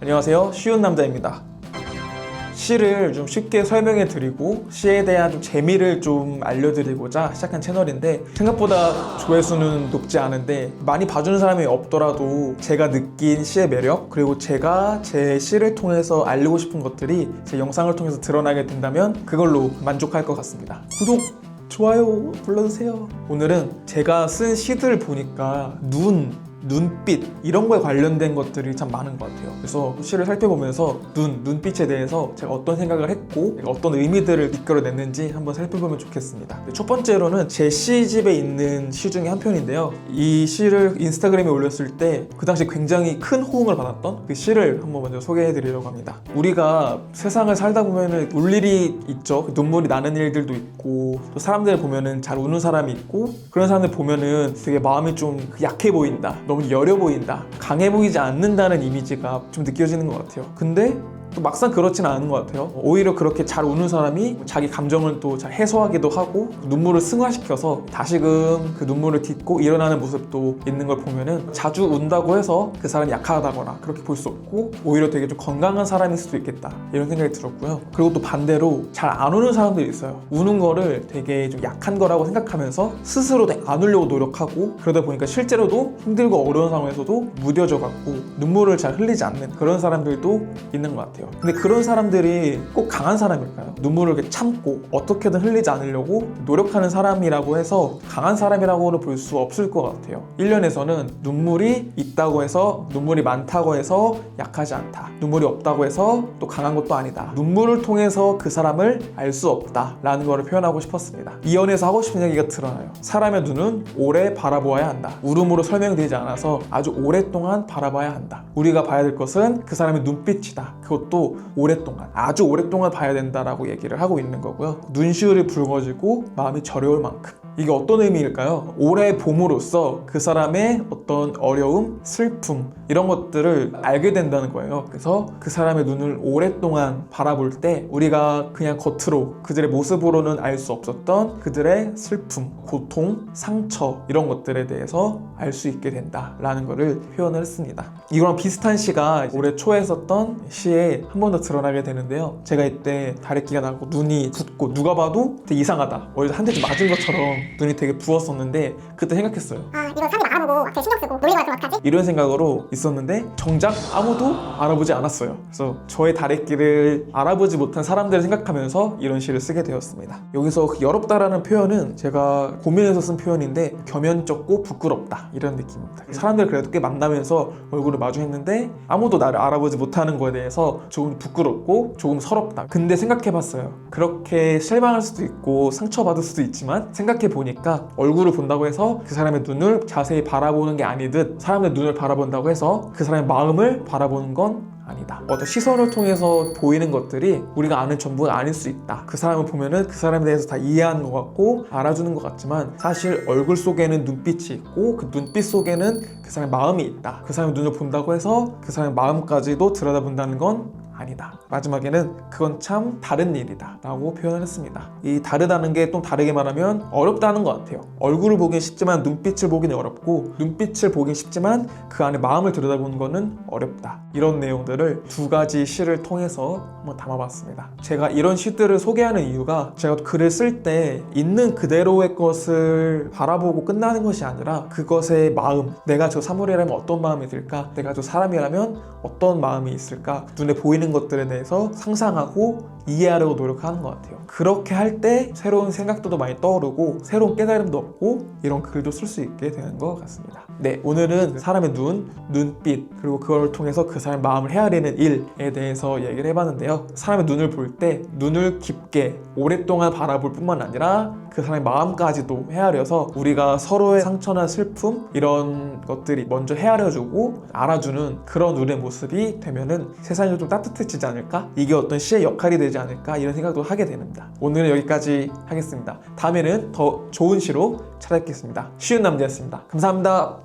안녕하세요, 쉬운 남자입니다. 시를 좀 쉽게 설명해 드리고 시에 대한 좀 재미를 좀 알려드리고자 시작한 채널인데, 생각보다 조회수는 높지 않은데 많이 봐주는 사람이 없더라도 제가 느낀 시의 매력, 그리고 제가 제 시를 통해서 알리고 싶은 것들이 제 영상을 통해서 드러나게 된다면 그걸로 만족할 것 같습니다. 구독! 좋아요 불러주세요. 오늘은 제가 쓴 시들 보니까 눈빛 이런 거에 관련된 것들이 참 많은 것 같아요. 그래서 시를 살펴보면서 눈빛에 대해서 제가 어떤 생각을 했고 어떤 의미들을 이끌어냈는지 한번 살펴보면 좋겠습니다. 첫 번째로는 제 시집에 있는 시 중에 한 편인데요. 이 시를 인스타그램에 올렸을 때 그 당시 굉장히 큰 호응을 받았던 그 시를 한번 먼저 소개해 드리려고 합니다. 우리가 세상을 살다 보면은 울 일이 있죠. 눈물이 나는 일들도 있고, 또 사람들 보면은 잘 우는 사람이 있고, 그런 사람들 보면은 되게 마음이 좀 약해 보인다, 너무 여려 보인다, 강해 보이지 않는다는 이미지가 좀 느껴지는 것 같아요. 근데 또 막상 그렇지는 않은 것 같아요. 오히려 그렇게 잘 우는 사람이 자기 감정을 또 잘 해소하기도 하고, 눈물을 승화시켜서 다시금 그 눈물을 딛고 일어나는 모습도 있는 걸 보면은, 자주 운다고 해서 그 사람이 약하다거나 그렇게 볼 수 없고, 오히려 되게 좀 건강한 사람일 수도 있겠다, 이런 생각이 들었고요. 그리고 또 반대로 잘 안 우는 사람들이 있어요. 우는 거를 되게 좀 약한 거라고 생각하면서 스스로 안 울려고 노력하고, 그러다 보니까 실제로도 힘들고 어려운 상황에서도 무뎌져 갖고 눈물을 잘 흘리지 않는 그런 사람들도 있는 것 같아요. 근데 그런 사람들이 꼭 강한 사람일까요? 눈물을 이렇게 참고 어떻게든 흘리지 않으려고 노력하는 사람이라고 해서 강한 사람이라고는 볼 수 없을 것 같아요. 1년에서는 눈물이 있다고 해서, 눈물이 많다고 해서 약하지 않다, 눈물이 없다고 해서 또 강한 것도 아니다, 눈물을 통해서 그 사람을 알 수 없다 라는 거를 표현하고 싶었습니다. 이 연에서 하고 싶은 얘기가 드러나요. 사람의 눈은 오래 바라보아야 한다. 울음으로 설명되지 않아서 아주 오랫동안 바라봐야 한다. 우리가 봐야 될 것은 그 사람의 눈빛이다. 그것도 오랫동안, 아주 오랫동안 봐야 된다라고 얘기를 하고 있는 거고요. 눈시울이 붉어지고 마음이 저려올 만큼. 이게 어떤 의미일까요? 오래 봄으로써 그 사람의 어떤 어려움, 슬픔 이런 것들을 알게 된다는 거예요. 그래서 그 사람의 눈을 오랫동안 바라볼 때 우리가 그냥 겉으로 그들의 모습으로는 알 수 없었던 그들의 슬픔, 고통, 상처 이런 것들에 대해서 알 수 있게 된다라는 거를 표현을 했습니다. 이거랑 비슷한 시가 올해 초에 썼던 시에 한 번 더 드러나게 되는데요. 제가 이때 다래끼가 나고 눈이 붓고 누가 봐도 되게 이상하다, 어디서 한 대 좀 맞은 것처럼 눈이 되게 부었었는데, 그때 생각했어요. 이거 사람이 알아보고 앞에 신경 쓰고 놀리고 하면 어떡하지? 이런 생각으로 있었는데 정작 아무도 알아보지 않았어요. 그래서 저의 다래끼를 알아보지 못한 사람들을 생각하면서 이런 시를 쓰게 되었습니다. 여기서 그 여롭다라는 표현은 제가 고민해서 쓴 표현인데, 겸연쩍고 부끄럽다 이런 느낌입니다. 사람들 그래도 꽤 만나면서 얼굴을 마주했는데 아무도 나를 알아보지 못하는 거에 대해서 조금 부끄럽고 조금 서럽다. 근데 생각해봤어요. 그렇게 실망할 수도 있고 상처받을 수도 있지만, 생각해보니까 얼굴을 본다고 해서 그 사람의 눈을 자세히 바라보는 게 아니듯, 사람의 눈을 바라본다고 해서 그 사람의 마음을 바라보는 건 아니다. 어떤 시선을 통해서 보이는 것들이 우리가 아는 전부가 아닐 수 있다. 그 사람을 보면은 그 사람에 대해서 다 이해하는 것 같고 알아주는 것 같지만, 사실 얼굴 속에는 눈빛이 있고 그 눈빛 속에는 그 사람의 마음이 있다. 그 사람의 눈을 본다고 해서 그 사람의 마음까지도 들여다본다는 건 아니다. 마지막에는 그건 참 다른 일이다 라고 표현을 했습니다. 이 다르다는 게 좀 다르게 말하면 어렵다는 것 같아요. 얼굴을 보긴 쉽지만 눈빛을 보기는 어렵고, 눈빛을 보긴 쉽지만 그 안에 마음을 들여다보는 거는 어렵다. 이런 내용들을 두 가지 시를 통해서 한번 담아봤습니다. 제가 이런 시들을 소개하는 이유가, 제가 글을 쓸 때 있는 그대로의 것을 바라보고 끝나는 것이 아니라 그것의 마음, 내가 저 사물이라면 어떤 마음이 들까, 내가 저 사람이라면 어떤 마음이 있을까, 눈에 보이는 것들에 대해서 상상하고 이해하려고 노력하는 것 같아요. 그렇게 할 때 새로운 생각도 많이 떠오르고 새로운 깨달음도 얻고 이런 글도 쓸 수 있게 되는 것 같습니다. 네, 오늘은 사람의 눈빛, 그리고 그걸 통해서 그 사람의 마음을 헤아리는 일에 대해서 얘기를 해봤는데요. 사람의 눈을 볼 때 눈을 깊게 오랫동안 바라볼 뿐만 아니라 그 사람의 마음까지도 헤아려서 우리가 서로의 상처나 슬픔 이런 것들이 먼저 헤아려주고 알아주는 그런 눈의 모습이 되면은 세상이 좀 따뜻해지지 않을까? 이게 어떤 시의 역할이 되지 않을까? 이런 생각도 하게 됩니다. 오늘은 여기까지 하겠습니다. 다음에는 더 좋은 시로 찾아뵙겠습니다. 쉬운 남자였습니다. 감사합니다.